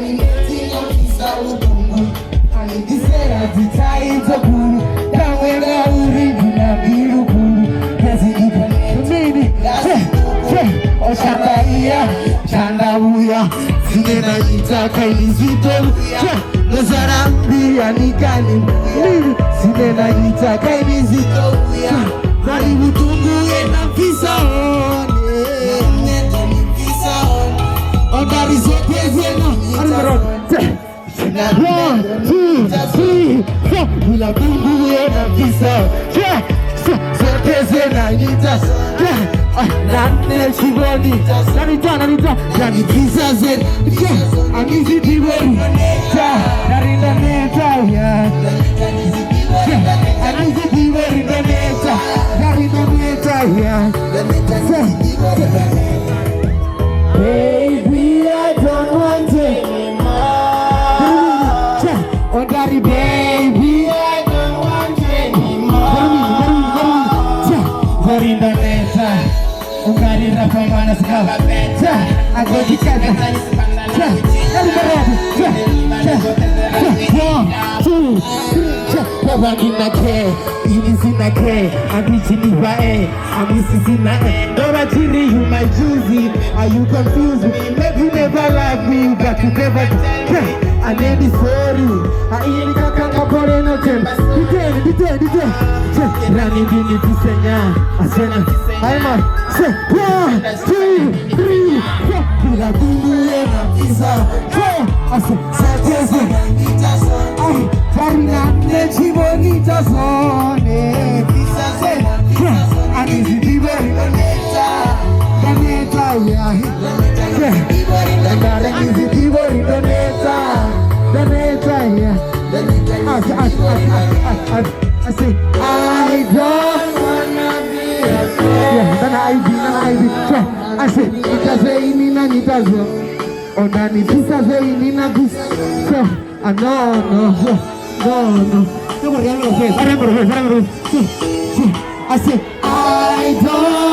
Alimetinga kisa ukungu Alikisera zitaita kuru Kawega uribu na biru kuru Kazi nipaneta Mimi Oshandaia Chandabuya Sinena itaka ilizito Nazarambia nikani Mimi Sinena itaka ilizito Karibu tunguye na visa one Ondari zote zena One, two, three, four Bila tunguye na visa Zote zena itas Nane chiboni Nanita Nani visa zena Amizi diweri Narina neta Amizi diweri neta Narina neta Baby, I don't want anymore Ondari baby, I don't want anymore Narina neta Ungari rapa mana segala beta Aku dikata One, two, three Baba nina ke Ini sina ke Ami chini wae Ami sisina Dora chiri you my juicy Are you confused? Maybe you never love me But you never I need it sorry Ini kakanga pore no tem Dite Rani dini tisenya Asena Aima Say 1, 2, 3, 4 Bila bunduye na visa 4 Ase Satese Ay Farina nechi bonita zone Visa se Anizi diberi Doneta ya Anizi diberi Doneta ya I say I don't wanna be a friend Nana IB I say Nitaze inina nitazo Ona nitisaze inina visa So no I say I don't